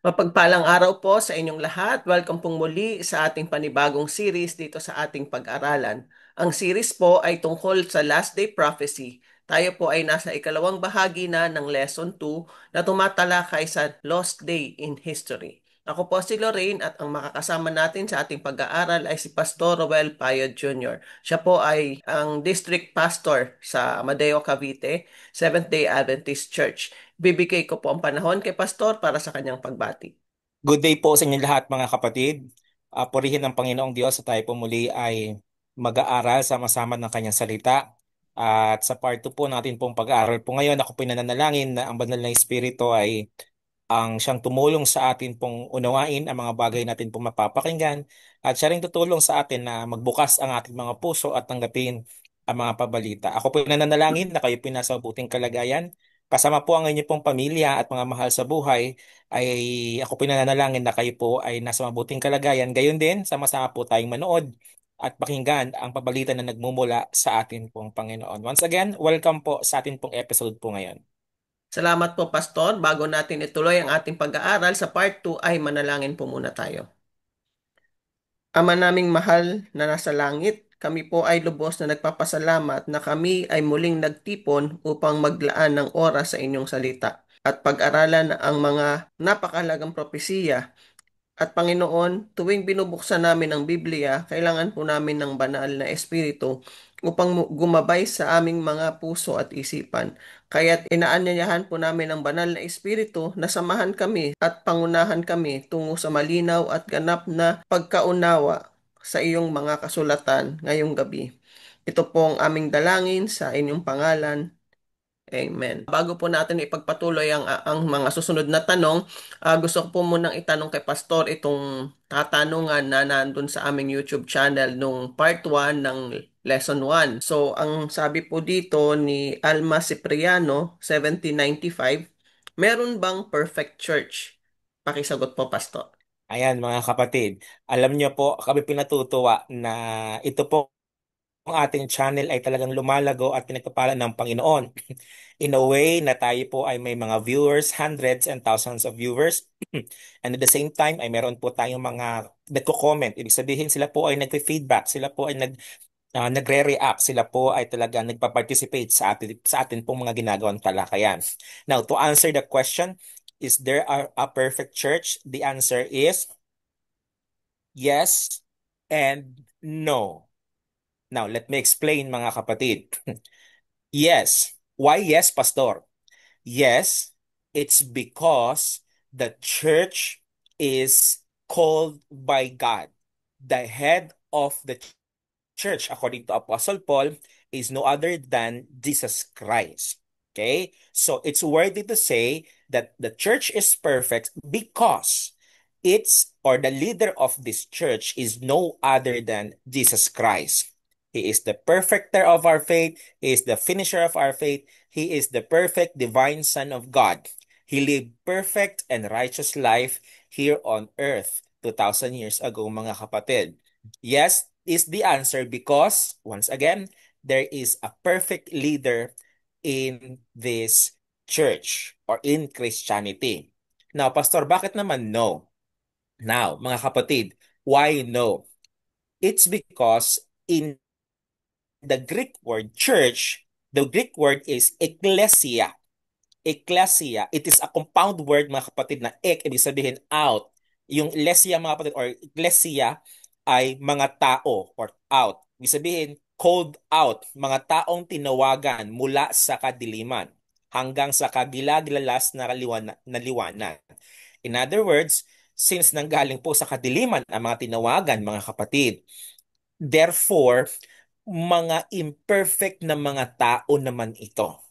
Mapagpalang araw po sa inyong lahat. Welcome pong muli sa ating panibagong series dito sa ating pag-aralan. Ang series po ay tungkol sa Last Day Prophecy. Tayo po ay nasa ikalawang bahagi na ng Lesson 2 na tumatalakay sa Lost Day in History. Ako po si Lorraine at ang makakasama natin sa ating pag-aaral ay si Pastor Roel Payod Jr. Siya po ay ang District Pastor sa Amadeo, Cavite, Seventh-day Adventist Church. Bibigay ko po ang panahon kay Pastor para sa kanyang pagbati. Good day po sa inyo lahat mga kapatid. Purihin ng Panginoong Diyos sa tayo po muli ay mag-aaral sama-sama ng kanyang salita. At sa part 2 po natin pong pag-aaral po ngayon, ako pinananalangin na ang banal na Espiritu ay ang siyang tumulong sa atin pong unawain ang mga bagay natin pong mapapakinggan at siya rin tutulong sa atin na magbukas ang ating mga puso at tanggapin ang mga pabalita. Ako po nananalangin na kayo pinasa mabuting kalagayan. Kasama po ang inyong pong pamilya at mga mahal sa buhay ay ako pinananalangin na kayo po ay nasa mabuting kalagayan. Gayon din, sama-sama po tayong manood at pakinggan ang pabalita na nagmumula sa atin pong Panginoon. Once again, welcome po sa atin pong episode po ngayon. Salamat po, Pastor. Bago natin ituloy ang ating pag-aaral sa part 2 ay manalangin po muna tayo. Ama naming mahal na nasa langit, kami po ay lubos na nagpapasalamat na kami ay muling nagtipon upang maglaan ng oras sa inyong salita at pag-aralan ang mga napakahalagang propesiya. At Panginoon, tuwing binubuksan namin ang Biblia, kailangan po namin ng banal na Espiritu upang gumabay sa aming mga puso at isipan. Kaya't inaanyayahan po namin ang banal na Espiritu na samahan kami at pangunahan kami tungo sa malinaw at ganap na pagkaunawa sa iyong mga kasulatan ngayong gabi. Ito po ang aming dalangin sa inyong pangalan. Amen. Bago po natin ipagpatuloy ang mga susunod na tanong, gusto ko po munang itanong kay Pastor itong katanungan na nandun sa aming YouTube channel nung part 1 ng Lesson 1. So, ang sabi po dito ni Alma Cipriano, 1795, meron bang perfect church? Pakisagot po, Pastor. Ayan mga kapatid, alam niyo po kami pinatutuwa na ito po ang ating channel ay talagang lumalago at pinagpapala ng Panginoon. In a way na tayo po ay may mga viewers, hundreds and thousands of viewers. And at the same time ay meron po tayong mga nagko-comment. Ibig sabihin sila po ay nagfe-feedback, sila po ay nagre-react, sila po ay talagang nagpa-participate sa atin pong mga ginagawang talakayan. Now, to answer the question, is there a perfect church? The answer is yes and no. Now, let me explain mga kapatid. Yes. Why yes, Pastor? Yes, it's because the church is called by God. The head of the church, according to Apostle Paul, is no other than Jesus Christ. Okay? So it's worthy to say that the church is perfect because the leader of this church is no other than Jesus Christ. He is the perfecter of our faith. He is the finisher of our faith. He is the perfect divine Son of God. He lived perfect and righteous life here on earth 2,000 years ago, mga kapatid. Yes is the answer because, once again, there is a perfect leader in this church or in Christianity. Now, Pastor, bakit naman no? Now, mga kapatid, why no? It's because in the Greek word church, the Greek word is ecclesia. Ecclesia, it is a compound word mga kapatid na ibig sabihin out. Yung lesia mga kapatid or ecclesia ay mga tao or out. Ibig sabihin called out, mga taong tinawagan mula sa kadiliman hanggang sa kagilagilalas na liwanag. In other words, since nanggaling po sa kadiliman ang mga tinawagan mga kapatid, therefore, mga imperfect na mga tao naman ito.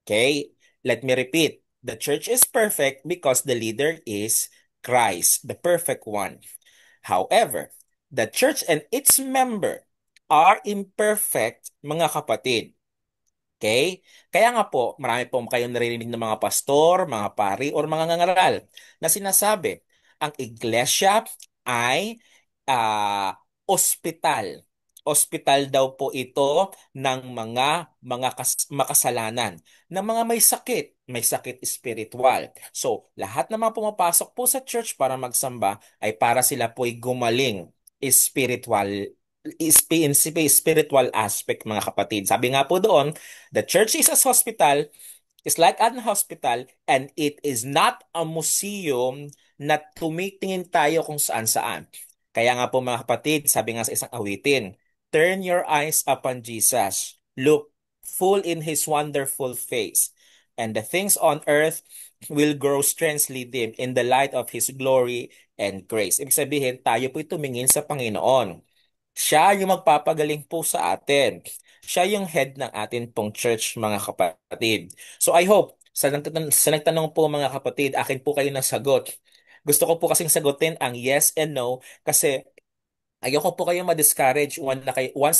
Okay? Let me repeat. The church is perfect because the leader is Christ, the perfect one. However, the church and its member are imperfect, mga kapatid. Okay? Kaya nga po, marami po kayong naririnig ng mga pastor, mga pari, or mga ngangaral na sinasabi, ang iglesia ay ospital. Ospital daw po ito ng mga makasalanan, ng mga may sakit. may sakit espiritual. So, lahat ng mga pumapasok po sa church para magsamba ay para sila po'y gumaling spiritual spiritual aspect, mga kapatid. Sabi nga po doon, the church is a hospital, it's like an hospital, and it is not a museum na tumitingin tayo kung saan-saan. Kaya nga po mga kapatid, sabi nga sa isang awitin, turn your eyes upon Jesus. Look full in His wonderful face, and the things on earth will grow strangely dim in the light of His glory and grace. Ibig sabihin, tayo po'y tumingin sa Panginoon. Siya yung magpapagaling po sa atin. Siya yung head ng atin pong church, mga kapatid. So I hope, sa nagtanong po mga kapatid, akin po kayo nasagot. Gusto ko po kasing sagutin ang yes and no kasi ayoko po kayong ma-discourage once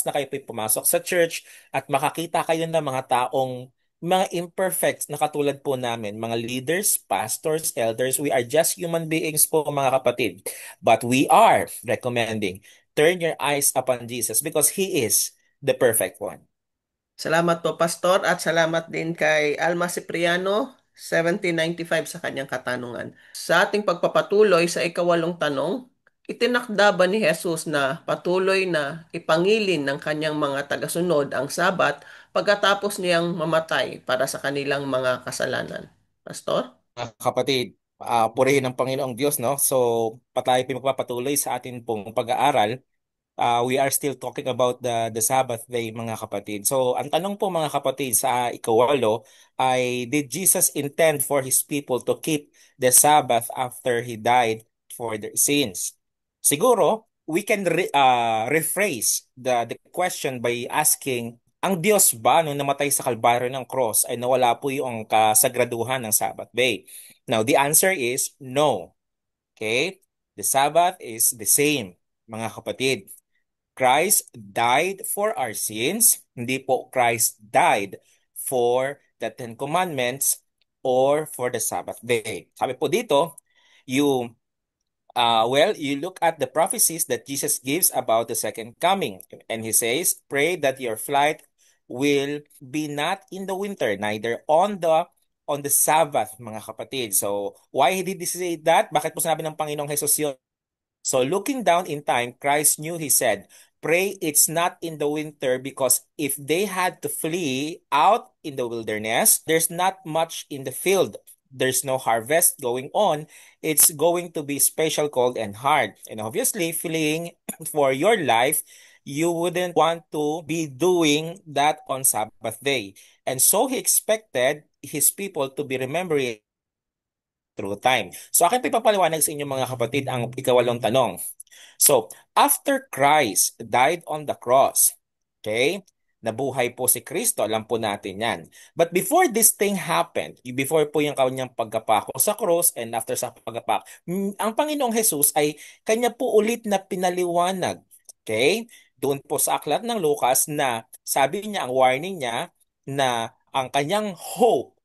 na kayo po'y pumasok sa church at makakita kayo ng mga taong mga imperfect na katulad po namin, mga leaders, pastors, elders, we are just human beings po mga kapatid. But we are recommending, turn your eyes upon Jesus because He is the perfect one. Salamat po, Pastor, at salamat din kay Alma Cipriano, 1795 sa kanyang katanungan. Sa ating pagpapatuloy sa ikawalong tanong, itinakda ba ni Jesus na patuloy na ipangilin ng kanyang mga tagasunod ang Sabat pagkatapos niyang mamatay para sa kanilang mga kasalanan? Pastor? Mga kapatid, purihin ng Panginoong Diyos, no? So, tayo po magpapatuloy sa atin pong pag-aaral. We are still talking about the Sabbath day, mga kapatid. So, ang tanong po mga kapatid sa ikawalo ay, did Jesus intend for His people to keep the Sabbath after He died for their sins? Siguro, we can rephrase the question by asking, ang Diyos ba nung namatay sa kalbaryo ng cross ay nawala po yung kasagraduhan ng Sabbath day? Now, the answer is no. Okay? The Sabbath is the same, mga kapatid. Christ died for our sins, hindi po Christ died for the Ten Commandments or for the Sabbath day. Sabi po dito, you you look at the prophecies that Jesus gives about the second coming, and He says, "Pray that your flight will be not in the winter, neither on the Sabbath," mga kapatid. So, why did He say that? Bakit po sinabi ng Panginoong Hesus yun? So looking down in time, Christ knew, He said, pray it's not in the winter because if they had to flee out in the wilderness, there's not much in the field. There's no harvest going on. It's going to be special cold and hard. And obviously, fleeing for your life, you wouldn't want to be doing that on Sabbath day. And so He expected His people to be remembering through time. So akin pa ipapaliwanag sa inyo mga kapatid ang ikawalong tanong. So, after Christ died on the cross, okay, nabuhay po si Kristo, alam po natin yan. But before this thing happened, before po yung kanyang pagkapako sa cross and after sa pagkapak, ang Panginoong Jesus ay kanya po ulit na pinaliwanag. Okay? Doon po sa aklat ng Lucas na sabi niya, ang warning niya na ang kanyang hope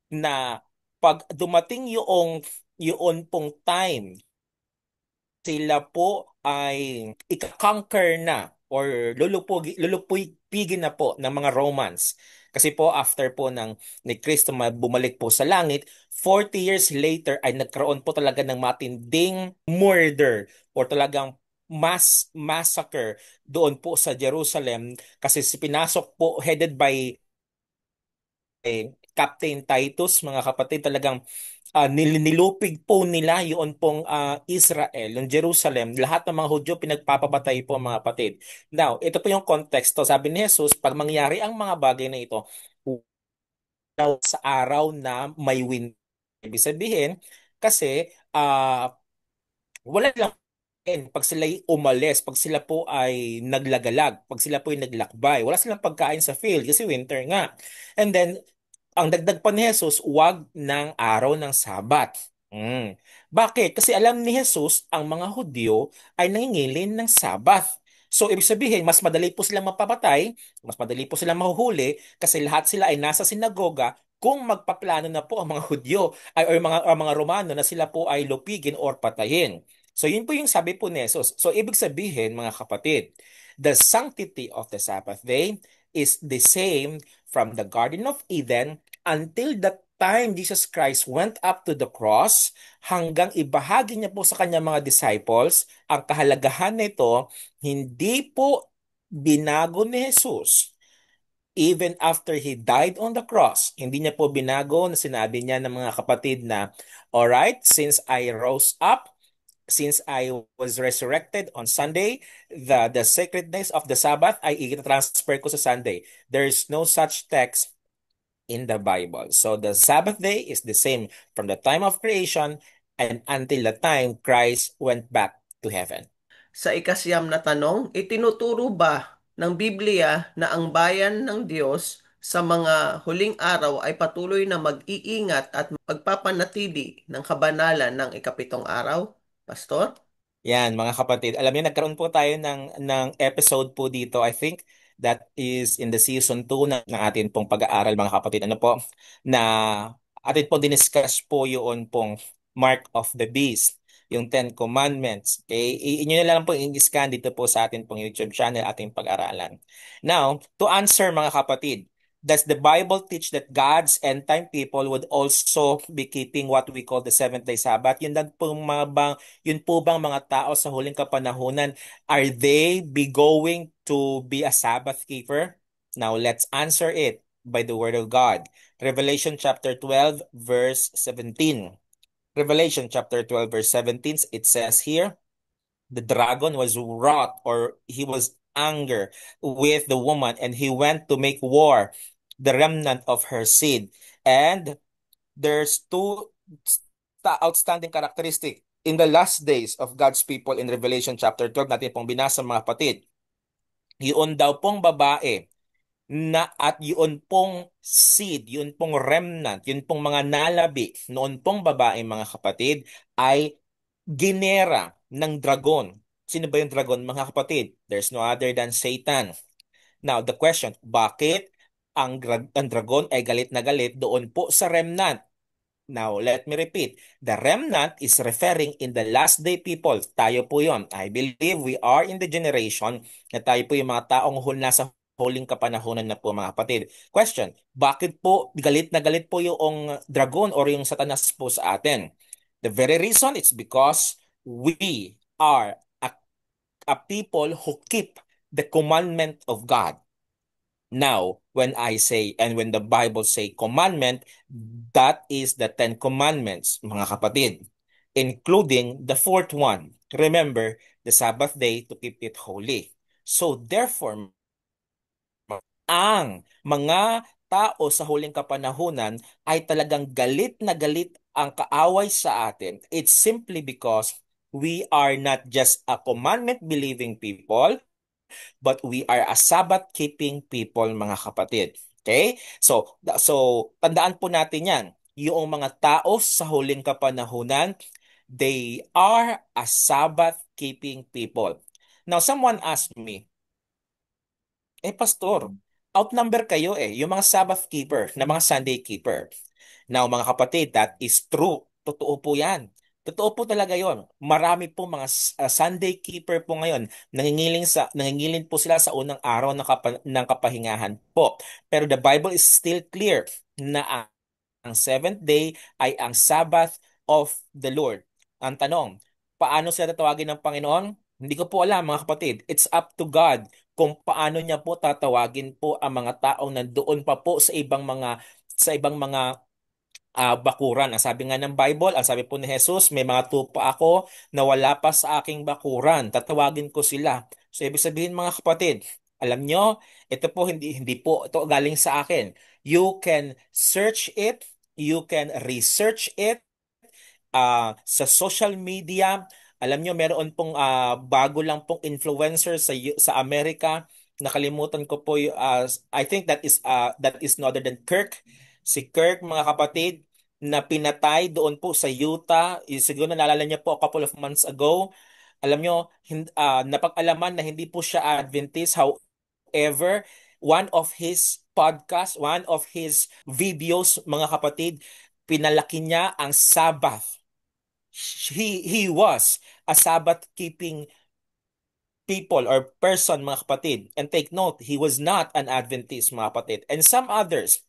na pag dumating yung pong time sila po ay ika-conquer na or lulupigin na po ng mga Romans. Kasi po after po ni Kristo bumalik po sa langit, 40 years later ay nagkaroon po talaga ng matinding murder or talagang mass massacre doon po sa Jerusalem kasi pinasok po headed by Captain Titus, mga kapatid, talagang nilupig po nila yun pong Israel, yung Jerusalem, lahat ng mga Hudyo pinagpapapatay po mga kapatid. Now, ito po yung konteksto. Sabi ni Jesus, pag mangyari ang mga bagay na ito, sa araw na may wind. Ibig sabihin, kasi wala lang pag sila'y umalis, pag sila po ay naglagalag, pag sila po ay naglakbay, wala silang pagkain sa field kasi winter nga. And then, ang dagdag pa ni Jesus, wag ng araw ng Sabat. Bakit? Kasi alam ni Jesus, ang mga Hudyo ay nangingilin ng Sabat. So, ibig sabihin, mas madali po silang mapapatay, mas madali po silang mahuhuli, kasi lahat sila ay nasa sinagoga kung magpaplano na po ang mga Hudyo ay, or mga Romano na sila po ay lupigin or patayin. So, yun po yung sabi po ni Jesus. So, ibig sabihin, mga kapatid, the sanctity of the Sabbath day is the same from the Garden of Eden until the time Jesus Christ went up to the cross, hanggang ibahagi niya po sa kanyang mga disciples, ang kahalagahan nito, hindi po binago ni Jesus. Even after he died on the cross, hindi niya po binago na sinabi niya ng mga kapatid na, alright, since I rose up, since I was resurrected on Sunday, the sacredness of the Sabbath ay i-transfer ko sa Sunday. There is no such text in the Bible. So the Sabbath day is the same from the time of creation and until the time Christ went back to heaven. Sa ikasyam na tanong, itinuturo ba ng Biblia na ang bayan ng Diyos sa mga huling araw ay patuloy na mag-iingat at magpapanatili ng kabanalan ng ikapitong araw? Pastor? Yan, mga kapatid. Alam niyo, nagkaroon po tayo ng episode po dito. I think that is in the season 2 ng atin pong pag-aaral, mga kapatid. Ano po? Na atin po diniscuss po yun pong Mark of the Beast, yung Ten Commandments. Okay? Inyo na lang po i-scan dito po sa atin pong YouTube channel, ating pag-aralan. Now, to answer, mga kapatid, does the Bible teach that God's end time people would also be keeping what we call the seventh day Sabbath? Yun lang po mga bang yun po bang mga tao sa huling kapanahunan, are they be going to be a Sabbath keeper? Now let's answer it by the word of God. Revelation chapter 12 verse 17. Revelation chapter 12 verse 17, it says here, the dragon was wroth, or he was anger with the woman, and he went to make war the remnant of her seed. And there's two outstanding characteristic in the last days of God's people in Revelation chapter 12 natin pong binasa, mga kapatid. Yun daw pong babae na at yun pong seed, yun pong remnant, yun pong mga nalabi noon pong babae, mga kapatid, ay ginera ng dragon. Sino ba yung dragon, mga kapatid? There's no other than Satan. Now, the question, bakit ang dragon ay galit na galit doon po sa remnant? Now, let me repeat. The remnant is referring in the last day people. Tayo po yon. I believe we are in the generation na tayo po yung mga taong nasa huling kapanahonan na po, mga kapatid. Question, bakit po galit na galit po yung dragon or yung satanas po sa atin? The very reason it's because we are a people who keep the commandment of God. Now, when I say and when the Bible say commandment, that is the Ten Commandments, mga kapatid, including the fourth one. Remember, the Sabbath day to keep it holy. So therefore, ang mga tao sa huling kapanahunan ay talagang galit na galit ang kaaway sa atin. It's simply because we are not just a commandment-believing people, but we are a Sabbath-keeping people, mga kapatid. Okay? So tandaan po natin yan. Yung mga tao sa huling kapanahunan, they are a Sabbath-keeping people. Now, someone asked me, pastor, outnumber kayo yung mga Sabbath keeper na mga Sunday keeper. Now, mga kapatid, that is true. Totoo po yan. Totoo po talaga yon. Marami po mga Sunday keeper po ngayon. Nangingilin po sila sa unang araw ng kapahingahan po. Pero the Bible is still clear na ang seventh day ay ang Sabbath of the Lord. Ang tanong, paano sila tatawagin ng Panginoon? Hindi ko po alam, mga kapatid. It's up to God kung paano niya po tatawagin po ang mga taong nandoon pa po sa ibang mga bakuran. Ang sabi nga ng Bible, ang sabi po ni Jesus, may mga tupa ako na wala pa sa aking bakuran. Tatawagin ko sila. So ibig sabihin, mga kapatid, alam nyo, ito po hindi po ito galing sa akin. You can search it, you can research it sa social media. Alam nyo, meron pong bago lang pong influencer sa Amerika. Nakalimutan ko po I think that is no other than Kirk. Si Kirk, mga kapatid, na pinatay doon po sa Utah. Siguro naalala niya po a couple of months ago. Alam nyo, napag-alaman na hindi po siya Adventist. However, one of his podcast, one of his videos, mga kapatid, pinalaki niya ang Sabbath. He was a Sabbath keeping people or person, mga kapatid. And take note, he was not an Adventist, mga kapatid. And some others.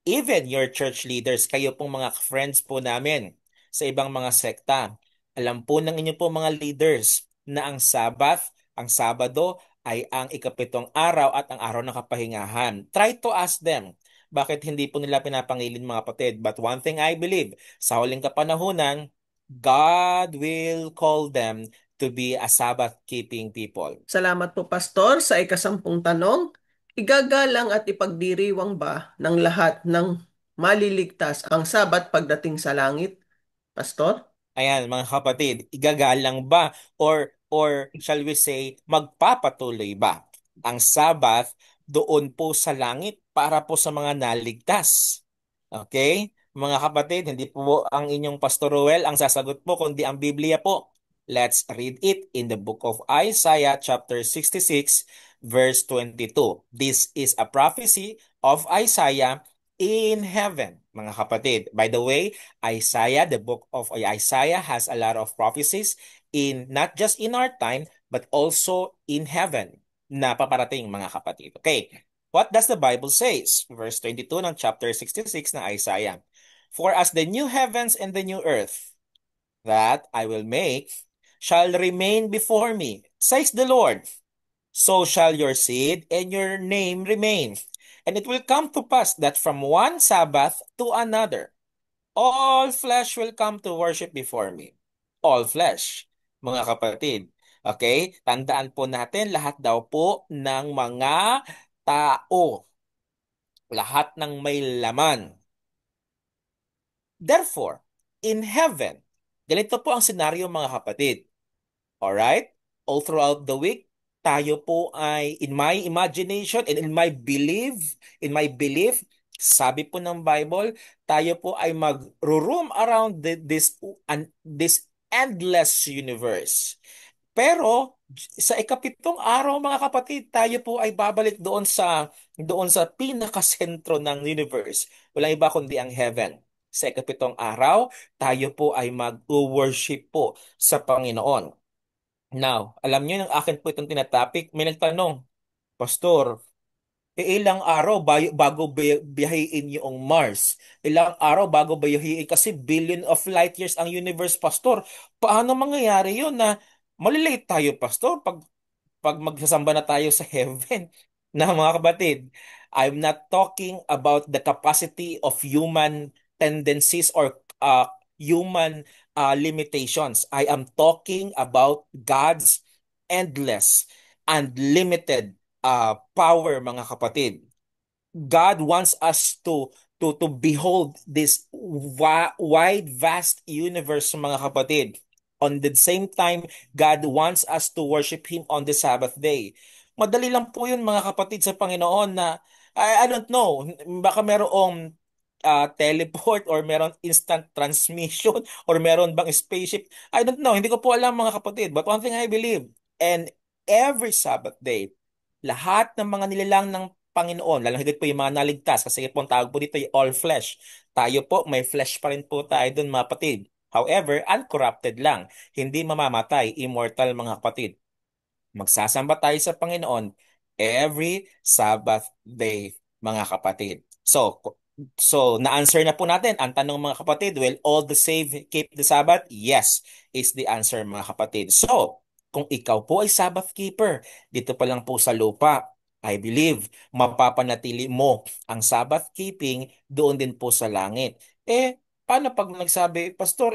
Even your church leaders, kayo pong mga friends po namin sa ibang mga sekta. Alam po ng inyo po mga leaders na ang Sabbath, ang Sabado ay ang ikapitong araw at ang araw ng kapahingahan. Try to ask them, bakit hindi po nila pinapangilin mga kapatid? But one thing I believe, sa huling kapanahunan, God will call them to be a Sabbath-keeping people. Salamat po, Pastor, sa ikasampung tanong. Igagalang at ipagdiriwang ba ng lahat ng maliligtas ang Sabat pagdating sa langit, Pastor? Ayan, mga kapatid, igagalang ba or shall we say magpapatuloy ba ang Sabbath doon po sa langit para po sa mga naligtas? Okay? Mga kapatid, hindi po ang inyong Pastor Ruel ang sasagot po kundi ang Biblia po. Let's read it in the book of Isaiah chapter 66 verse 22. This is a prophecy of Isaiah in heaven, mga kapatid. By the way, Isaiah, the book of Isaiah has a lot of prophecies in not just in our time, but also in heaven na paparating mga kapatid. Okay, what does the Bible says? Verse 22 ng chapter 66 ng Isaiah. For as the new heavens and the new earth that I will make shall remain before me, says the Lord, so shall your seed and your name remain. And it will come to pass that from one Sabbath to another, all flesh will come to worship before me. All flesh, mga kapatid. Okay? Tandaan po natin, lahat daw po ng mga tao, lahat ng may laman. Therefore, in heaven, ganito po ang senaryo mga kapatid. Alright? All throughout the week, tayo po ay, in my imagination and in my belief, sabi po ng Bible, tayo po ay mag-roam around this endless universe. Pero sa ikapitong araw mga kapatid, tayo po ay babalik doon sa pinakasentro ng universe. Walang iba kundi ang heaven. Sa ikapitong araw, tayo po ay mag-worship po sa Panginoon. Now, alam niyo yung akin po itong tinatopic, may nagtanong, Pastor, ilang araw bago biyahiin yung Mars? Ilang araw bago biyahiin kasi billion of light years ang universe, Pastor. Paano mangyayari yun na malilate tayo, Pastor, pag magsasamba na tayo sa heaven? Na mga kapatid, I'm not talking about the capacity of human tendencies or human limitations. I am talking about God's endless, unlimited power, mga kapatid. God wants us to behold this wide vast universe, mga kapatid. On the same time, God wants us to worship Him on the Sabbath day. Madali lang po yun mga kapatid sa Panginoon na I don't know, baka merong teleport or meron instant transmission or meron bang spaceship. I don't know, hindi ko po alam mga kapatid. But one thing I believe, and every Sabbath day, lahat ng mga nilalang ng Panginoon, lalong higit po yung mga naligtas, kasi po ang tawag po dito ay all flesh. Tayo po, may flesh pa rin po tayo dun mga kapatid. However, uncorrupted lang, hindi mamamatay, immortal mga kapatid. Magsasamba tayo sa Panginoon every Sabbath day, mga kapatid. So na-answer na po natin ang tanong mga kapatid, will all the saved keep the Sabbath? Yes, is the answer mga kapatid. So, kung ikaw po ay Sabbath keeper, dito pa lang po sa lupa, I believe, mapapanatili mo ang Sabbath keeping doon din po sa langit. Paano pag nagsabi, Pastor,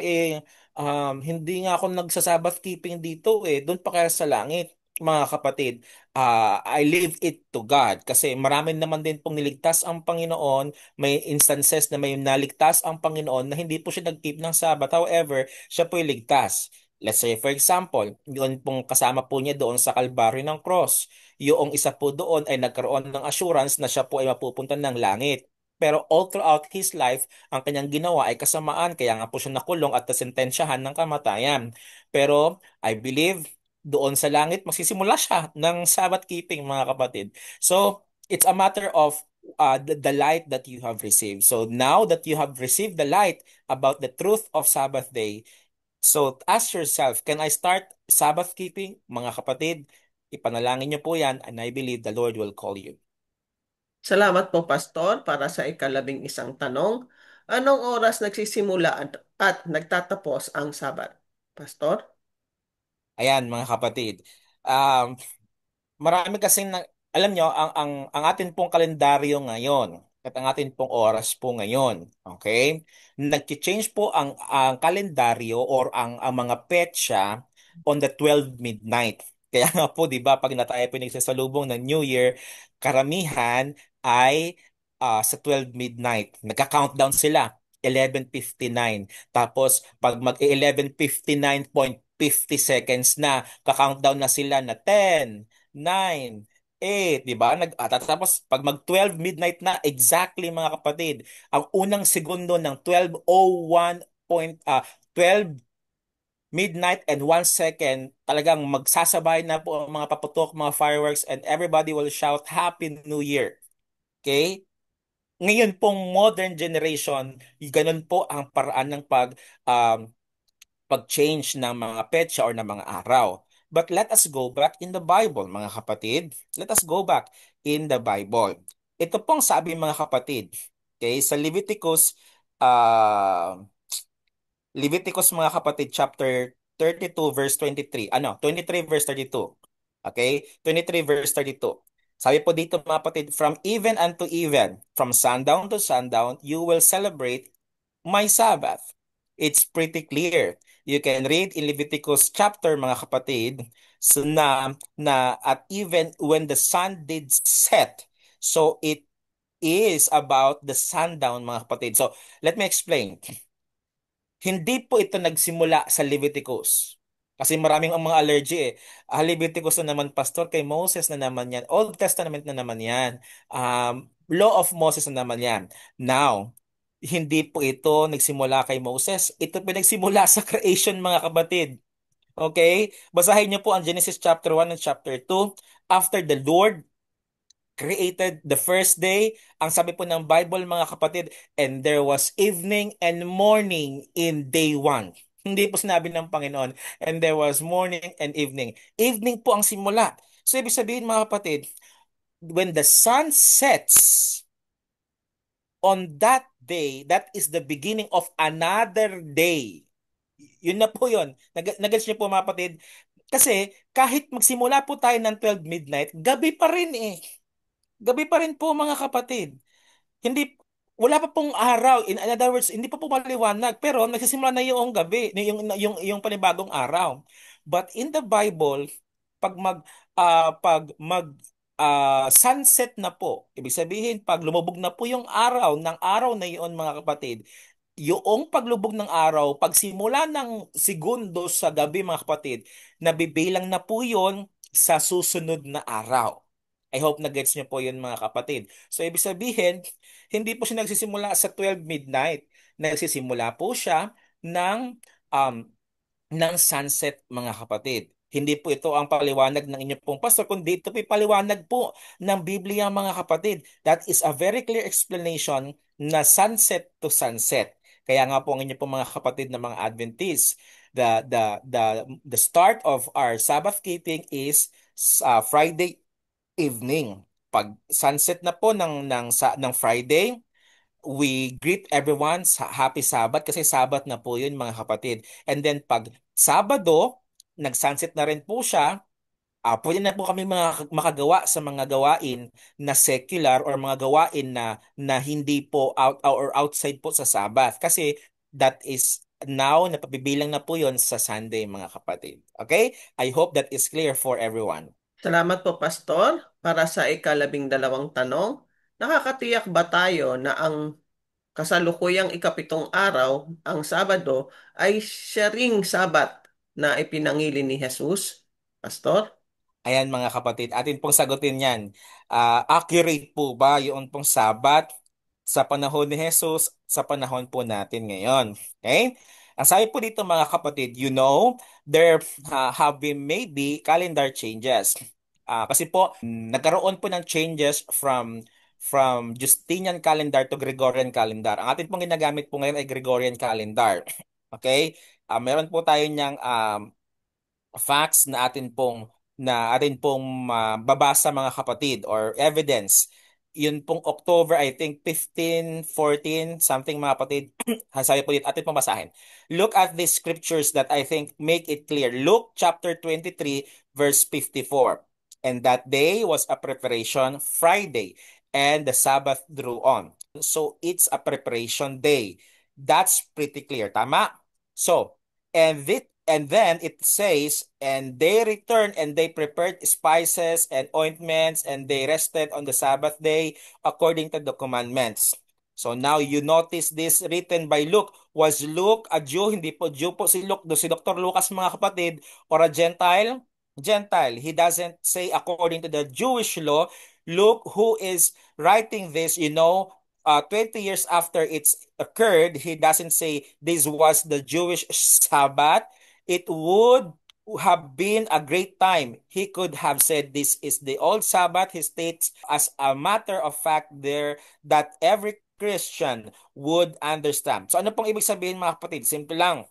hindi nga ako nagsa-Sabbath keeping dito doon pa kaya sa langit? Mga kapatid, I leave it to God kasi marami naman din pong niligtas ang Panginoon. May instances na may naligtas ang Panginoon na hindi po siya nag-keep ng Sabbath. However, siya po ligtas. Let's say for example, yun pong kasama po niya doon sa Kalbaryo ng Cross. Yung isa po doon ay nagkaroon ng assurance na siya po ay mapupunta ng langit. Pero all throughout his life, ang kanyang ginawa ay kasamaan, kaya nga po siya nakulong at nasentensyahan ng kamatayan. Pero I believe doon sa langit magsisimula siya ng Sabbath keeping, mga kapatid. So, it's a matter of the light that you have received. So now that you have received the light about the truth of Sabbath day, so ask yourself, can I start Sabbath keeping? Mga kapatid, ipanalangin niyo po yan and I believe the Lord will call you. Salamat po, Pastor, para sa ikalabing-isang tanong. Anong oras nagsisimula at nagtatapos ang Sabat? Pastor? Ayan, mga kapatid. Um, Marami kasing alam nyo, ang atin pong kalendaryo ngayon at ang atin pong oras po ngayon, okay? Nag-change po ang kalendaryo or ang mga petsa on the 12 midnight. Kaya nga po, di ba, pag na tayo pinagsasalubong ng New Year, karamihan ay sa 12 midnight. Nagka-countdown sila. 11:59. Tapos, pag mag 11:59.50 seconds na, ka-countdown na sila na 10, 9, 8, di ba? Tapos pag mag 12 midnight na, exactly mga kapatid, ang unang segundo ng 12:01 12 midnight and 1 second, talagang magsasabay na po ang mga paputok, mga fireworks, and everybody will shout Happy New Year. Okay? Ngayon pong modern generation, ganun po ang paraan ng um, pag-change ng mga petsa or ng mga araw. But let us go back in the Bible, mga kapatid. Let us go back in the Bible. Ito pong sabi mga kapatid, okay, sa Leviticus mga kapatid, chapter 32 verse 23. 23 verse 32. Okay? 23 verse 32. Sabi po dito mga kapatid, from even unto even, from sundown to sundown, you will celebrate my Sabbath. It's pretty clear. You can read in Leviticus chapter mga kapatid, so na at even when the sun did set. So it is about the sundown mga kapatid. So let me explain. Hindi po ito nagsimula sa Leviticus. Kasi maraming ang mga allergy eh. Leviticus na naman, pastor, kay Moses na naman yan. Old Testament na naman yan. Law of Moses na naman yan. Now, hindi po ito nagsimula kay Moses. Ito pinagsimula sa creation, mga kapatid. Okay? Basahin niyo po ang Genesis chapter 1 and chapter 2. After the Lord created the first day. Ang sabi po ng Bible mga kapatid, and there was evening and morning in day one. Hindi po sinabi ng Panginoon, and there was morning and evening. Evening po ang simula. So ibig sabihin mga kapatid, when the sun sets on that day, that is the beginning of another day. Yun na po yun. Nag-gets niyo po mga kapatid? Kasi kahit magsimula po tayo ng 12 midnight, gabi pa rin eh. Gabi pa rin po mga kapatid. Hindi, wala pa pong araw. In other words, hindi pa po maliwanag. Pero nagsisimula na yung gabi, yung panibagong araw. But in the Bible, pag sunset na po, ibig sabihin, pag lumubog na po yung araw ng araw na iyon mga kapatid, yung paglubog ng araw, pagsimula ng segundo sa gabi mga kapatid, nabibilang na po yon sa susunod na araw. I hope na gets niyo po yun mga kapatid. So ibig sabihin, hindi po siya nagsisimula sa 12 midnight. Nagsisimula po siya ng um, ng sunset mga kapatid. Hindi po ito ang paliwanag ng inyong pong pastor, kundi ito po yung paliwanag po ng Biblia mga kapatid. That is a very clear explanation na sunset to sunset. Kaya nga po ang inyong pong mga kapatid na mga Adventists, the start of our Sabbath keeping is Friday evening. Pag sunset na po ng Friday, we greet everyone sa Happy Sabbath kasi Sabbath na po yun mga kapatid. And then pag Sabado, nag-sunset na rin po siya, pwede na po kami makagawa sa mga gawain na secular or mga gawain na hindi po out or outside po sa Sabbath. Kasi that is now napabibilang na po yon sa Sunday mga kapatid. Okay? I hope that is clear for everyone. Salamat po, Pastor. Para sa ikalabing-dalawang tanong, nakakatiyak ba tayo na ang kasalukuyang ikapitong araw, ang Sabado, ay siya ring Sabat na ipinangili ni Jesus? Pastor? Ayan mga kapatid, atin pong sagutin yan. Accurate po ba yung pong sabat sa panahon ni Jesus, sa panahon po natin ngayon? Okay? Ang sabi po dito mga kapatid, there have been maybe calendar changes. Kasi po, nagkaroon po ng changes from Justinian calendar to Gregorian calendar. Ang atin pong ginagamit po ngayon ay Gregorian calendar. Okay? Meron po tayo niyang facts na atin pong babasa mga kapatid or evidence. yun pong October, I think 15, 14, something mga kapatid. Sabi po dito, atin pong basahin. Look at these scriptures that I think make it clear. Luke chapter 23, verse 54. And that day was a preparation Friday, and the Sabbath drew on. So it's a preparation day. That's pretty clear. Tama? So, and then it says, and they returned and they prepared spices and ointments and they rested on the Sabbath day according to the commandments. So now you notice this written by Luke. Was Luke a Jew? Hindi po Jew po si Luke. Si Dr. Lucas mga kapatid, or a Gentile? Gentile. He doesn't say according to the Jewish law. Luke, who is writing this, 20 years after it's occurred, he doesn't say this was the Jewish Sabbath. It would have been a great time. He could have said this is the old Sabbath. He states as a matter of fact there that every Christian would understand. So ano pong ibig sabihin mga kapatid? Simple lang.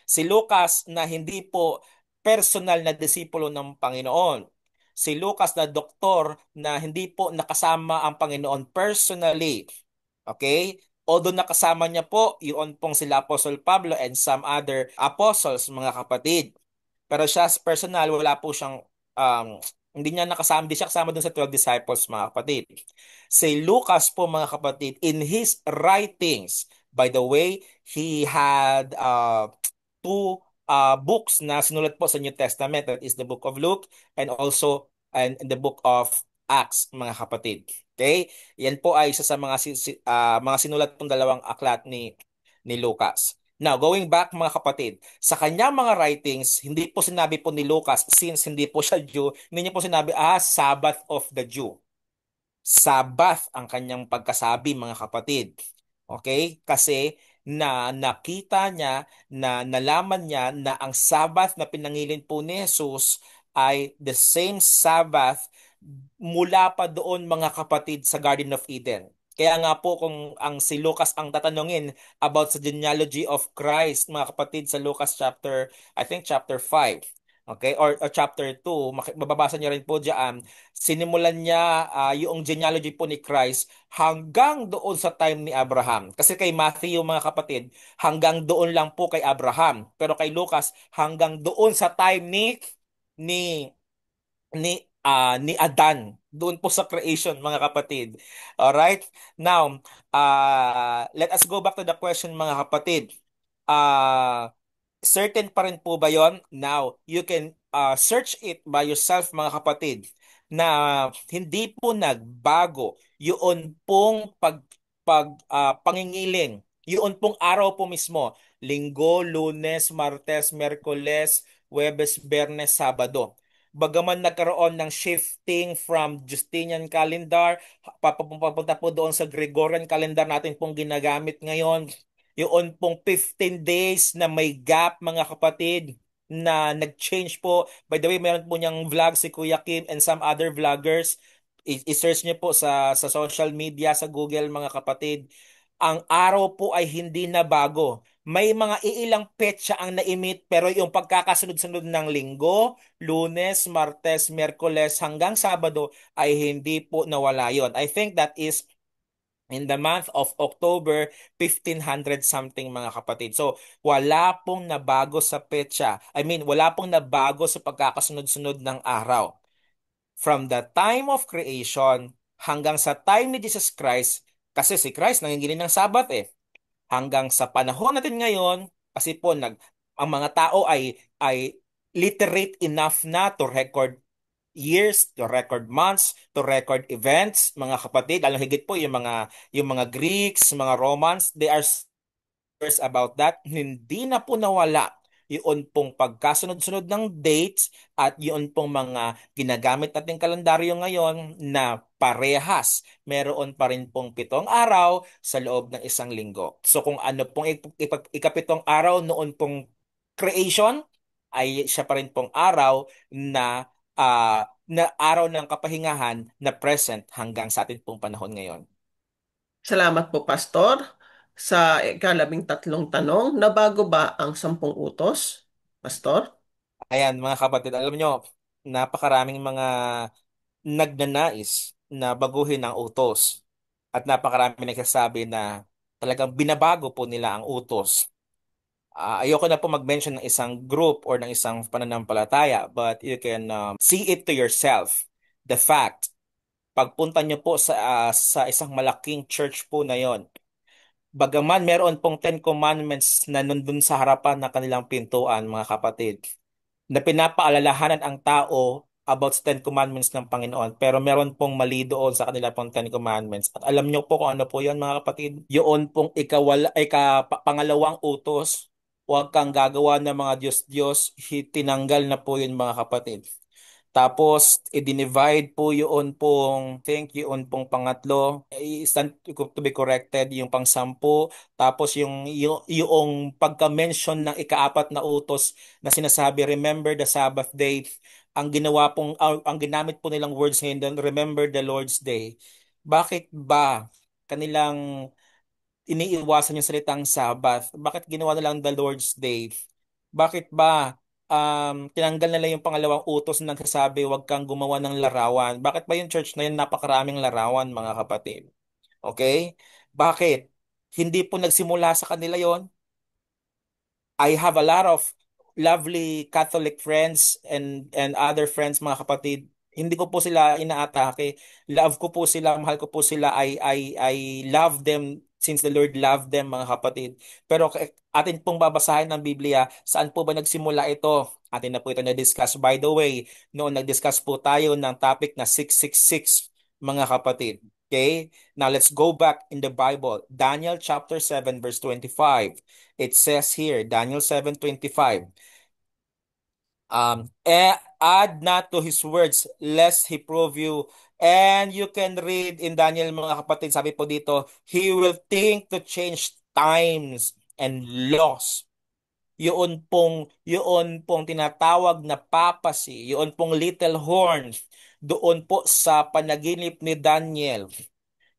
Si Lucas na hindi po personal na disipulo ng Panginoon. Si Lucas na doktor na hindi po nakasama ang Panginoon personally. Okay? Although nakasama niya po, yun pong sila Apostle Pablo and some other apostles, mga kapatid. Pero siya personal, wala po siyang, hindi niya nakasama, hindi siya kasama dun sa 12 disciples, mga kapatid. Si Lucas po, mga kapatid, in his writings, by the way, he had two books na sinulat po sa New Testament. That is the book of Luke and also and the book of Acts, mga kapatid. Okay? Yan po ay isa sa mga sinulat pong dalawang aklat ni Lucas. Now, going back mga kapatid, sa kanyang mga writings, hindi po sinabi po ni Lucas, since hindi po siya Jew, hindi niya po sinabi, Sabbath of the Jew. Sabbath ang kanyang pagkasabi mga kapatid. Okay? Kasi na nakita niya, na nalaman niya na ang Sabbath na pinangilin po ni Jesus ay the same Sabbath mula pa doon mga kapatid sa Garden of Eden. Kaya nga po kung ang si Lucas ang tatanungin about sa genealogy of Christ, mga kapatid, sa Lucas chapter, I think chapter 5, okay, or chapter 2, mababasa niyo rin po diyan, sinimulan niya yung genealogy po ni Christ hanggang doon sa time ni Abraham. Kasi kay Matthew mga kapatid, hanggang doon lang po kay Abraham. Pero kay Lucas, hanggang doon sa time ni ni Adan. Doon po sa creation mga kapatid. Alright? Now, let us go back to the question mga kapatid. Ah, certain pa rin po ba yon? Now, you can search it by yourself mga kapatid na hindi po nagbago yun pong pangingiling. Yun pong araw po mismo. Linggo, Lunes, Martes, Merkoles, Huwebes, Bernes, Sabado. Bagaman nagkaroon ng shifting from Justinian calendar, papunta po doon sa Gregorian calendar natin pong ginagamit ngayon, yun pong 15 days na may gap mga kapatid na nag-change po. By the way, meron po niyang vlog si Kuya Kim and some other vloggers. I-search niyo po sa social media, sa Google mga kapatid. Ang araw po ay hindi na bago. May mga iilang petsa ang naimit pero yung pagkakasunod-sunod ng linggo, Lunes, Martes, Miyerkules hanggang Sabado ay hindi po nawala yon. I think that is in the month of October 1500 something mga kapatid. So wala pong nabago sa petsa. I mean, wala pong nabago sa pagkakasunod-sunod ng araw. From the time of creation hanggang sa time ni Jesus Christ, kasi si Christ nangingiling ng Sabat hanggang sa panahon natin ngayon, kasi po ang mga tao ay literate enough na to record years, to record months, to record events, mga kapatid, lalo higit po yung mga Greeks, mga Romans, they are serious about that. Hindi na po nawala yun pong pagkasunod-sunod ng dates at yun pong mga ginagamit nating kalendaryo ngayon na parehas. Meron pa rin pong 7 araw sa loob ng isang linggo. So kung ano pong ikapitong araw noon pong creation, ay siya pa rin pong araw na araw ng kapahingahan na present hanggang sa atin pong panahon ngayon. Salamat po, Pastor. Sa ikalabing-tatlong tanong, nabago ba ang 10 utos, Pastor? Ayan, mga kapatid, alam nyo, napakaraming mga nagnanais na baguhin ang utos. At napakarami nagsasabi na talagang binabago po nila ang utos. Ayoko na po mag-mention ng isang group or ng isang pananampalataya, but you can see it to yourself. The fact, pagpunta niyo po sa isang malaking church po na yon, bagaman meron pong Ten Commandments na nandun sa harapan ng kanilang pintuan, mga kapatid, na pinapaalalahanan ang tao about sa Ten Commandments ng Panginoon, pero meron pong mali doon sa kanila pong Ten Commandments. At alam niyo po kung ano po yan, mga kapatid? Yun pong pangalawang utos, huwag kang gagawa ng mga Diyos-Diyos, tinanggal na po yun, mga kapatid. Tapos, i-divide po yun pong, think yun pong pangatlo, stand to be corrected, yung pang-sampu. Tapos, yung pagka-mention ng ikaapat na utos na sinasabi, remember the Sabbath day, ang ginamit po nilang words ngayon doon, remember the Lord's day. Bakit ba kanilang iniiwasan yung salitang Sabbath? Bakit ginawa na lang the Lord's Day? Bakit ba tinanggal nila yung pangalawang utos na nagsasabi huwag kang gumawa ng larawan? Bakit ba yung church na yun napakaraming larawan, mga kapatid? Okay? Bakit? Hindi po nagsimula sa kanila yon. I have a lot of lovely Catholic friends and other friends, mga kapatid. Hindi ko po sila inaatake. Love ko po sila, mahal ko po sila. I love them since the Lord loved them, mga kapatid. Pero atin pong babasahin ng Biblia, saan po ba nagsimula ito? Atin na po ito na-discuss. By the way, noon nag-discuss po tayo ng topic na 666, mga kapatid. Okay? Now let's go back in the Bible. Daniel chapter 7 verse 25. It says here, Daniel 7:25, add not to his words, lest he prove you. And you can read in Daniel, mga kapatid, sabi po dito, he will think to change times and laws. Yun pong tinatawag na papacy, yun pong little horn, doon po sa panaginip ni Daniel.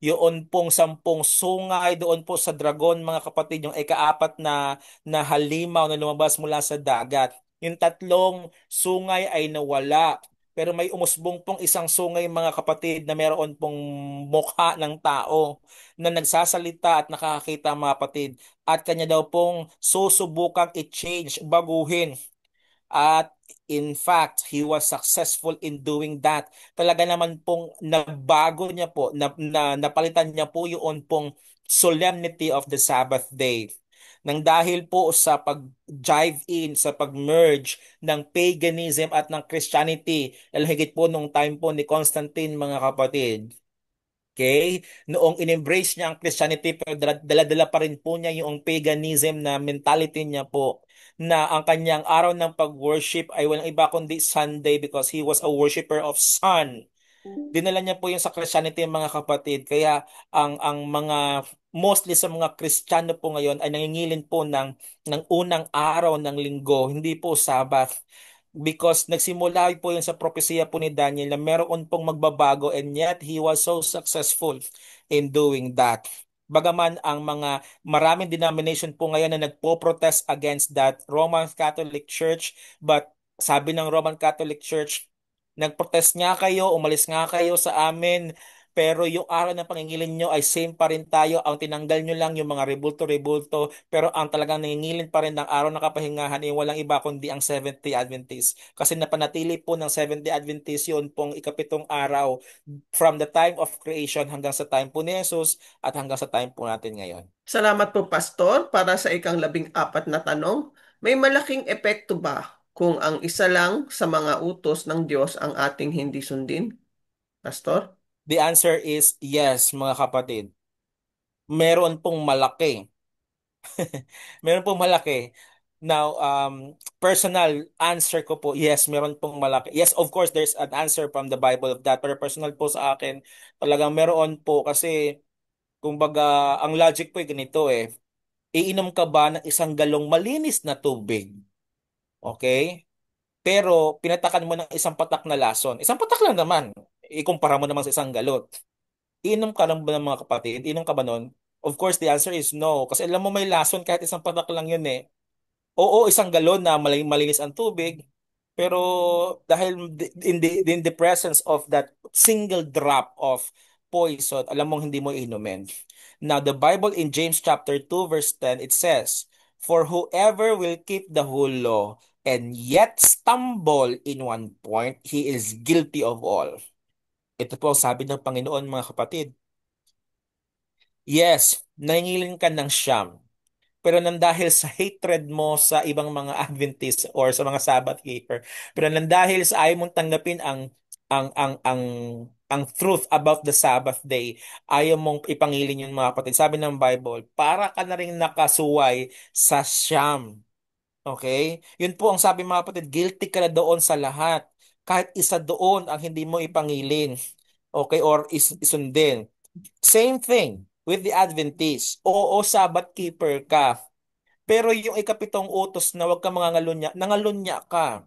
Yun pong 10 sungay doon po sa dragon, mga kapatid, yung ikaapat na halimaw na lumabas mula sa dagat. Yung 3 sungay ay nawala. Pero may umusbong pong isang sungay, mga kapatid, na meron pong mukha ng tao na nagsasalita at nakakakita, mga kapatid. At kanya daw pong susubukang i-change, baguhin. At in fact, he was successful in doing that. Talaga naman pong nabago niya po, napalitan niya po yung pong solemnity of the Sabbath day. Nang dahil po sa pag-jive in, sa pag-merge ng paganism at ng Christianity, lalo higit po nung time po ni Constantine, mga kapatid. Okay? Noong in-embrace niya ang Christianity, pero dala-dala pa rin po niya yung paganism na mentality niya po, na ang kanyang araw ng pag-worship ay walang iba kundi Sunday, because he was a worshipper of sun. Dinala niya po yung sa Christianity, mga kapatid. Kaya ang mga mostly sa mga Kristiyano po ngayon ay nangingilin po ng unang araw ng linggo, hindi po Sabbath. Because nagsimula po yun sa propesya po ni Daniel na meron pong magbabago, and yet he was so successful in doing that. Bagaman ang mga maraming denomination po ngayon na nagpo-protest against that Roman Catholic Church, but sabi ng Roman Catholic Church, nag-protest nga kayo, umalis nga kayo sa amin, pero yung araw ng pangingilin nyo ay same pa rin tayo. Ang tinanggal nyo lang yung mga rebulto-rebulto, pero ang talagang nangingilin pa rin ng araw ng kapahingahan ay walang iba kundi ang Seventh-day Adventist. Kasi napanatili po ng Seventh-day Adventist yun pong ikapitong araw from the time of creation hanggang sa time po ni Jesus at hanggang sa time po natin ngayon. Salamat po, Pastor. Para sa ikang 14 na tanong, may malaking epekto ba kung ang isa lang sa mga utos ng Diyos ang ating hindi sundin? Pastor? The answer is yes, mga kapatid. Meron pong malaki. Meron pong malaki. Now, personal answer ko po, yes, meron pong malaki. Yes, of course, there's an answer from the Bible of that. Pero personal po sa akin, talagang meron po kasi, kumbaga, ang logic po ay ganito eh. Iinom ka ba ng 1 galong malinis na tubig? Okay? Pero pinatakan mo ng 1 patak na lason. 1 patak lang naman. Ikumpara mo naman sa 1 galon. Iinom ka lang ba ng mga kapatid? Iinom ka ba nun? Of course, the answer is no. Kasi alam mo may lason kahit 1 patak lang yun eh. Oo, 1 galon na malinis ang tubig. Pero dahil in the presence of that single drop of poison, alam mong hindi mo inumin. Now, the Bible in James chapter 2 verse 10, it says, "For whoever will keep the whole law and yet stumble in one point, he is guilty of all." Ito po ang sabi ng Panginoon, mga kapatid. Yes, nangingilin ka ng siyam. Pero nang dahil sa hatred mo sa ibang mga Adventist or sa mga Sabbath keeper, pero nang dahil sa ayaw mong tanggapin ang ang ang ang truth about the Sabbath day, ayaw mong ipangilin yung mga kapatid. Sabi ng Bible, para ka na rin nakasuway sa siyam. Okay? Yun po ang sabi mga kapatid, guilty ka na doon sa lahat. Kahit isa doon ang hindi mo ipangilin. Okay? Or isundin. Same thing with the Adventist. Oo, Sabbath keeper ka. Pero yung ikapitong utos na huwag kang mangangalunya, nangalunya ka.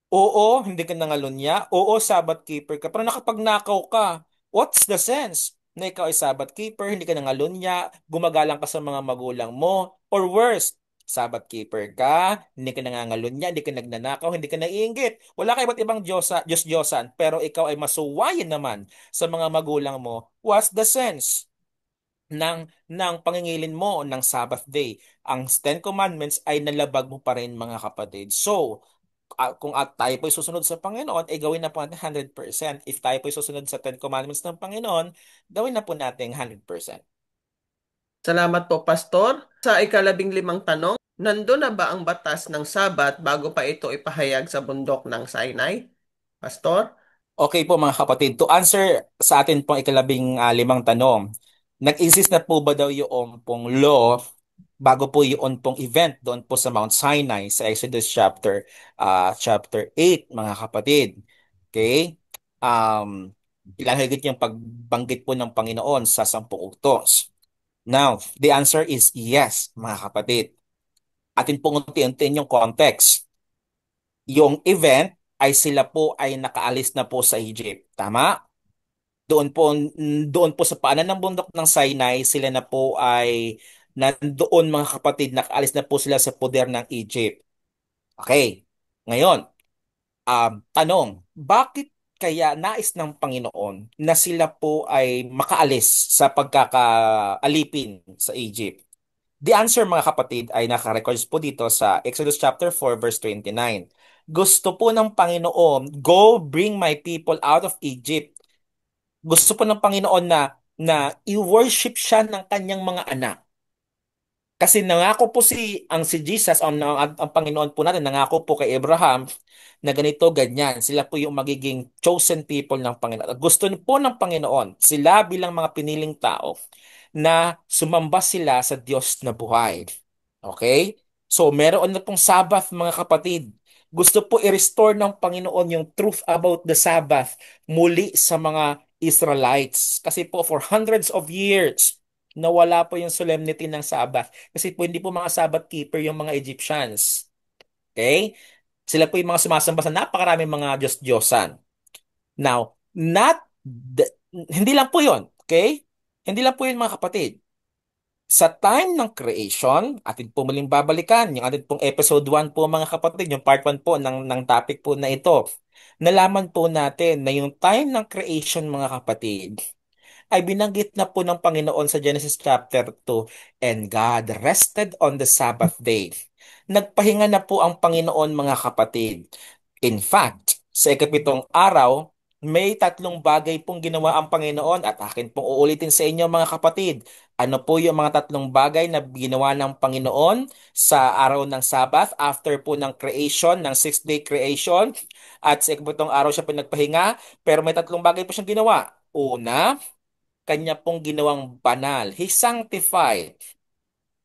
Oo, hindi ka nangalunya. Oo, Sabbath keeper ka. Pero nakapagnakaw ka. What's the sense? Na ikaw ay Sabbath keeper, hindi ka nangalunya, gumagalang ka sa mga magulang mo, or worse, Sabbath keeper ka, hindi ka nangangalunya, hindi ka nagnanakaw, hindi ka naiinggit. Wala ka iba't ibang Diyos-Diyosan, pero ikaw ay masuwayin naman sa mga magulang mo. What's the sense ng pangingilin mo ng Sabbath day? Ang Ten Commandments ay nalabag mo pa rin, mga kapatid. So, kung tayo po'y susunod sa Panginoon, eh gawin na po natin 100%. If tayo po'y susunod sa Ten Commandments ng Panginoon, gawin na po natin 100%. Salamat po, Pastor. Sa ikalabing-limang tanong, nandun na ba ang batas ng Sabat bago pa ito ipahayag sa bundok ng Sinai? Pastor? Okay po, mga kapatid, to answer sa atin pong limang tanong, nag-exist na po ba daw yung pong law bago po yung pong event doon po sa Mount Sinai sa Exodus chapter 8, mga kapatid? Okay? Um, Ilahigit yung pagbanggit po ng Panginoon sa 10 utos. Now, the answer is yes, mga kapatid. Atin pong unti-untiin yung context. Yung event ay sila po ay nakaalis na po sa Egypt. Tama? Doon po sa paanan ng bundok ng Sinai, sila na po ay nandoon, mga kapatid, nakaalis na po sila sa poder ng Egypt. Okay. Ngayon, tanong, bakit kaya nais ng Panginoon na sila po ay makaalis sa pagkakaalipin sa Egypt? The answer, mga kapatid, ay naka-records po dito sa Exodus chapter 4 verse 29. Gusto po ng Panginoon, "Go bring my people out of Egypt." Gusto po ng Panginoon na i-worship siya ng kanyang mga anak. Kasi nangako po si Jesus, ang Panginoon po natin, nangako po kay Abraham na ganito, ganyan. Sila po yung magiging chosen people ng Panginoon. At gusto po ng Panginoon, sila bilang mga piniling tao, na sumamba sila sa Diyos na buhay. Okay? So, meron na pong Sabbath, mga kapatid. Gusto po i-restore ng Panginoon yung truth about the Sabbath muli sa mga Israelites. Kasi po, for hundreds of years, nawala po yung solemnity ng Sabbath. Kasi po hindi po mga Sabbath keeper yung mga Egyptians. Okay? Sila po yung mga sumasamba sa napakaraming mga Diyos-Diyosan. Now, hindi lang po yun. Okay? Hindi lang po yun, mga kapatid. Sa time ng creation, atin po muling babalikan yung atin pong episode 1 po, mga kapatid, yung part 1 po ng topic po na ito. Nalaman po natin na yung time ng creation, mga kapatid, ay binanggit na po ng Panginoon sa Genesis chapter 2, "And God rested on the Sabbath day." Nagpahinga na po ang Panginoon, mga kapatid. In fact, sa ikapitong araw, may 3 bagay pong ginawa ang Panginoon, at akin pong uulitin sa inyo, mga kapatid. Ano po yung mga 3 bagay na ginawa ng Panginoon sa araw ng Sabbath after po ng creation, ng 6-day creation, at sa ikapitong araw siya pinagpahinga, pero may 3 bagay po siyang ginawa. Una, kanya pong ginawang banal. He sanctified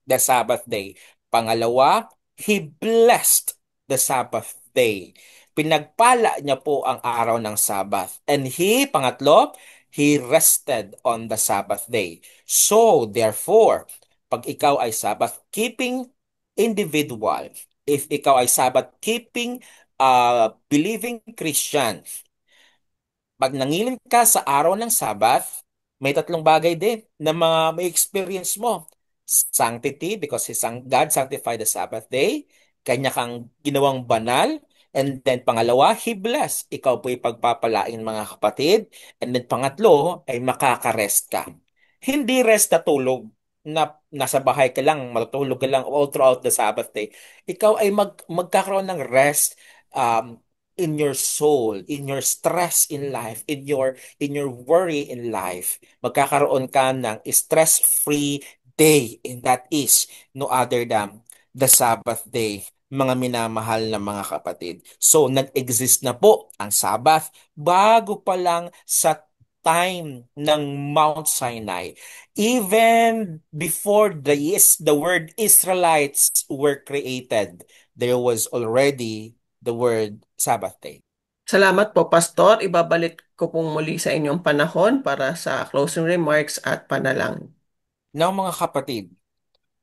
the Sabbath day. Pangalawa, He blessed the Sabbath day. Pinagpala niya po ang araw ng Sabbath. And pangatlo, He rested on the Sabbath day. So, therefore, pag ikaw ay Sabbath-keeping individual, if ikaw ay Sabbath-keeping believing Christian, pag nangilin ka sa araw ng Sabath, may 3 bagay din na may experience mo. Sanctity, because God sanctified the Sabbath day. Kanya kang ginawang banal. And then pangalawa, He bless. Ikaw po'y pagpapalain mga kapatid. And then pangatlo ay makakarest ka. Hindi rest na tulog na nasa bahay ka lang, matutulog ka lang all throughout the Sabbath day. Ikaw ay magkakaroon ng rest in your soul, in your stress in life, in your worry in life. Magkakaroon ka ng stress-free day, and that is no other than the Sabbath day, mga minamahal na mga kapatid. So, nag-exist na po ang Sabbath bago pa lang sa time ng Mount Sinai. Even before the word Israelites were created, there was already the word Sabbath day. Salamat po, Pastor. Ibabalik ko pong muli sa inyong panahon para sa closing remarks at panalangin. Now mga kapatid,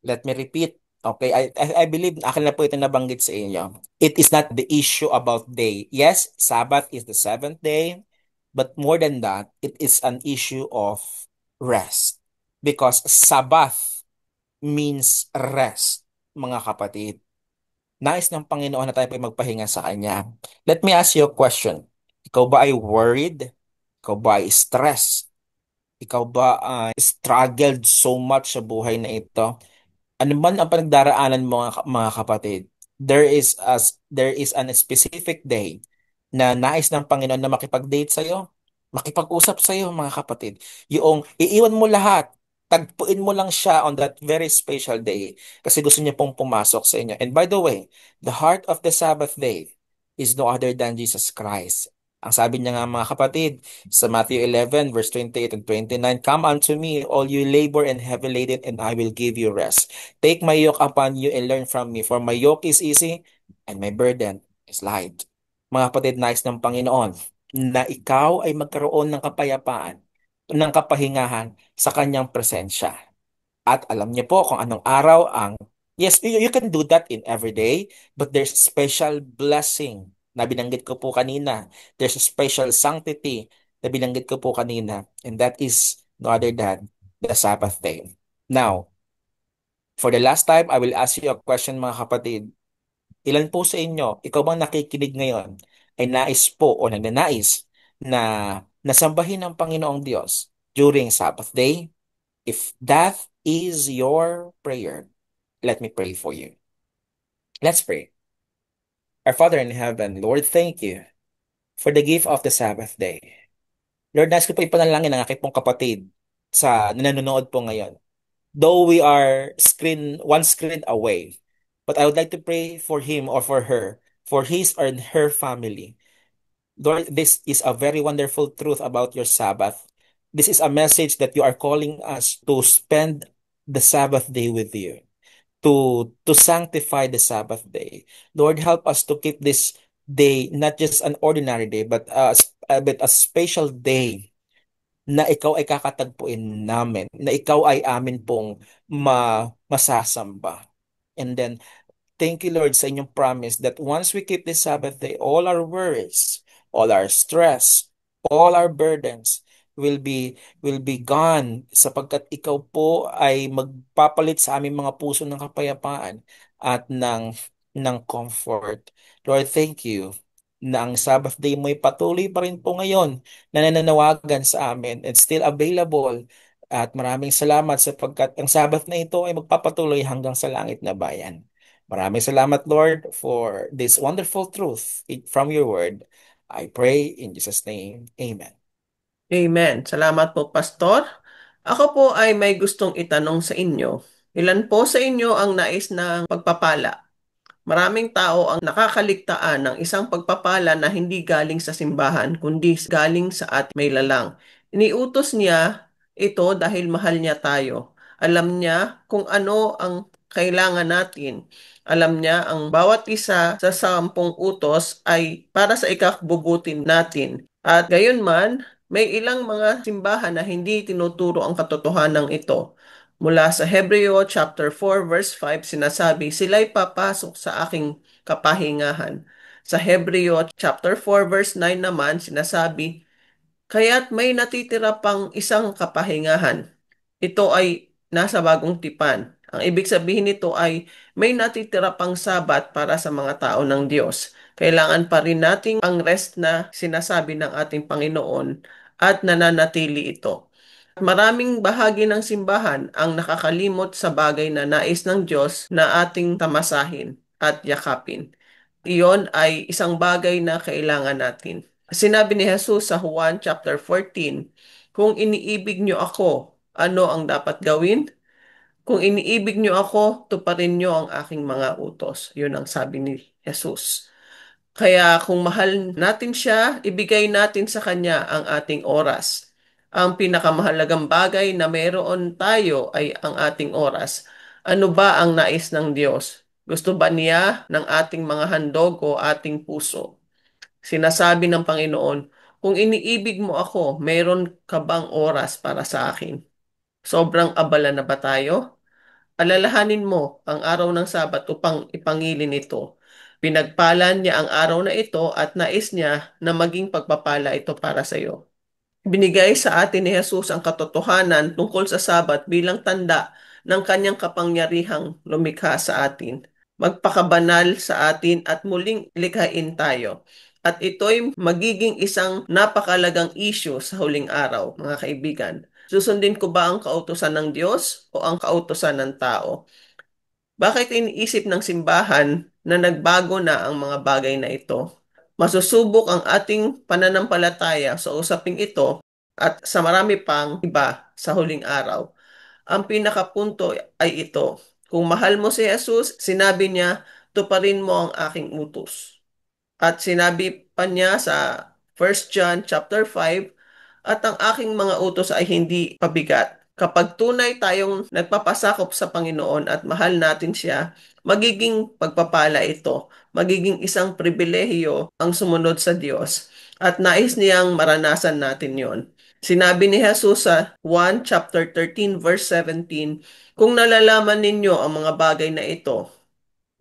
let me repeat. Okay, I believe akin na po ito nabanggit sa inyo. It is not the issue about day. Yes, Sabbath is the seventh day, but more than that, it is an issue of rest. Because Sabbath means rest, mga kapatid. Nais ng Panginoon na tayo po ay magpahinga sa Kanya. Let me ask you a question. Ikaw ba ay worried? Ikaw ba ay stressed? Ikaw ba ay struggled so much sa buhay na ito? Ano man ang pinagdaraanan mo mga kapatid, there is an specific day na nais ng Panginoon na makipag-date sa iyo, makipag-usap sa iyo mga kapatid. Yung iiwan mo lahat, tagpuin mo lang siya on that very special day kasi gusto niya pong pumasok sa inyo. And by the way, the heart of the Sabbath day is no other than Jesus Christ. Ang sabi niya nga mga kapatid sa Matthew 11 verse 28 and 29, "Come unto me, all you labor and heavy laden, and I will give you rest. Take my yoke upon you and learn from me, for my yoke is easy and my burden is light." Mga kapatid, nais ng Panginoon na ikaw ay magkaroon ng kapayapaan, ng kapahingahan sa kanyang presensya. At alam niyo po kung anong araw ang... Yes, you can do that in every day, but there's special blessing na binanggit ko po kanina. There's a special sanctity na binanggit ko po kanina. And that is no other than the Sabbath day. Now, for the last time, I will ask you a question mga kapatid. Ilan po sa inyo, ikaw bang nakikinig ngayon, ay nais po o nagnanais na nasambahin ng Panginoong Diyos during Sabbath day? If that is your prayer, let me pray for you. Let's pray. Our Father in heaven, Lord, thank you for the gift of the Sabbath day. Lord, nais ko po ipanalangin ang aking pong kapatid sa nanonood po ngayon. Though we are one screen away, but I would like to pray for him or for her, for his or her family. Lord, this is a very wonderful truth about your Sabbath. This is a message that you are calling us to spend the Sabbath day with you, to sanctify the Sabbath day. Lord, help us to keep this day not just an ordinary day, but a special day na ikaw ay kakatagpuin namin, na ikaw ay amin pong masasamba. And then, thank you, Lord, sa inyong promise that once we keep this Sabbath day, all our worries, all our stress, all our burdens will be gone sapagkat ikaw po ay magpapalit sa aming mga puso ng kapayapaan at ng comfort. Lord, thank you na ang Sabbath day mo ay patuloy pa rin po ngayon na nananawagan sa amin and still available. At maraming salamat sapagkat ang Sabbath na ito ay magpapatuloy hanggang sa langit na bayan. Maraming salamat, Lord, for this wonderful truth from your word. I pray in Jesus' name. Amen. Amen. Salamat po, Pastor. Ako po ay may gustong itanong sa inyo. Ilan po sa inyo ang nais ng pagpapala? Maraming tao ang nakakaligtaan ng isang pagpapala na hindi galing sa simbahan, kundi galing sa at may lalang. Iniutos niya ito dahil mahal niya tayo. Alam niya kung ano ang kailangan natin. Alam niya ang bawat isa sa 10 utos ay para sa ikabubuti natin. At gayon man, may ilang mga simbahan na hindi tinuturo ang katotohanan ito. Mula sa Hebreo chapter 4 verse 5 sinasabi, sila'y papasok sa aking kapahingahan. Sa Hebreo chapter 4 verse 9 naman sinasabi, kaya't may natitira pang isang kapahingahan. Ito ay nasa bagong tipan. Ang ibig sabihin nito ay may natitira pang sabat para sa mga tao ng Diyos. Kailangan pa rin nating ang rest na sinasabi ng ating Panginoon at nananatili ito. Maraming bahagi ng simbahan ang nakakalimot sa bagay na nais ng Diyos na ating tamasahin at yakapin. Iyon ay isang bagay na kailangan natin. Sinabi ni Jesus sa Juan chapter 14, "Kung iniibig niyo ako, ano ang dapat gawin? Kung iniibig niyo ako, tuparin niyo ang aking mga utos." Yun ang sabi ni Jesus. Kaya kung mahal natin siya, ibigay natin sa kanya ang ating oras. Ang pinakamahalagang bagay na meron tayo ay ang ating oras. Ano ba ang nais ng Diyos? Gusto ba niya ng ating mga handog o ating puso? Sinasabi ng Panginoon, kung iniibig mo ako, meron ka bang oras para sa akin? Sobrang abala na ba tayo? Alalahanin mo ang araw ng Sabat upang ipangilin ito. Pinagpalan niya ang araw na ito at nais niya na maging pagpapala ito para sa iyo. Binigay sa atin ni Jesus ang katotohanan tungkol sa Sabat bilang tanda ng kanyang kapangyarihang lumikha sa atin. Magpakabanal sa atin at muling likhain tayo. At ito'y magiging isang napakalagang issue sa huling araw, mga kaibigan. Susundin ko ba ang kautusan ng Diyos o ang kautusan ng tao? Bakit iniisip ng simbahan na nagbago na ang mga bagay na ito? Masusubok ang ating pananampalataya sa usaping ito at sa marami pang iba sa huling araw. Ang pinakapunto ay ito. Kung mahal mo si Jesus, sinabi niya, tuparin mo ang aking utos. At sinabi pa niya sa 1 John chapter 5, at ang aking mga utos ay hindi pabigat. Kapag tunay tayong nagpapasakop sa Panginoon at mahal natin siya, magiging pagpapala ito. Magiging isang pribilehiyo ang sumunod sa Diyos. At nais niyang maranasan natin yon. Sinabi ni Jesus sa 1 chapter 13 verse 17, kung nalalaman ninyo ang mga bagay na ito,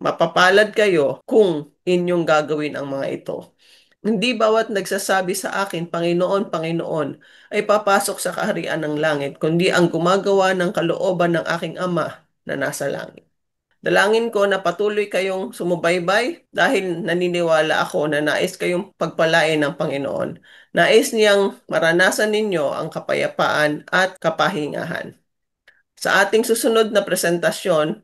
mapapalad kayo kung inyong gagawin ang mga ito. Hindi bawat nagsasabi sa akin, Panginoon, Panginoon, ay papasok sa kaharian ng langit, kundi ang gumagawa ng kalooban ng aking Ama na nasa langit. Dalangin ko na patuloy kayong sumubaybay dahil naniniwala ako na nais kayong pagpalain ng Panginoon. Nais niyang maranasan ninyo ang kapayapaan at kapahingahan. Sa ating susunod na presentasyon,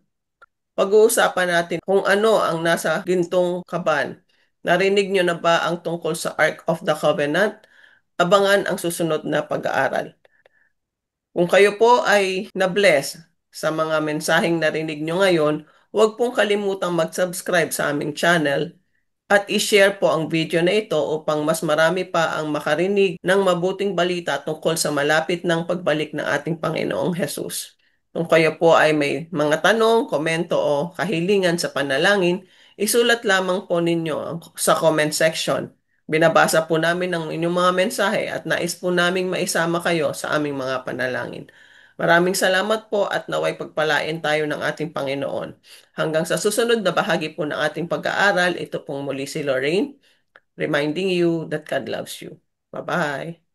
pag-uusapan natin kung ano ang nasa gintong kaban. Narinig nyo na ba ang tungkol sa Ark of the Covenant? Abangan ang susunod na pag-aaral. Kung kayo po ay na-bless sa mga mensaheng narinig nyo ngayon, huwag pong kalimutang mag-subscribe sa aming channel at i-share po ang video na ito upang mas marami pa ang makarinig ng mabuting balita tungkol sa malapit ng pagbalik ng ating Panginoong Hesus. Kung kayo po ay may mga tanong, komento o kahilingan sa panalangin, isulat lamang po ninyo sa comment section. Binabasa po namin ang inyong mga mensahe at nais po naming maisama kayo sa aming mga panalangin. Maraming salamat po at naway pagpalain tayo ng ating Panginoon. Hanggang sa susunod na bahagi po ng ating pag-aaral, ito pong muli si Lorraine, reminding you that God loves you. Bye-bye!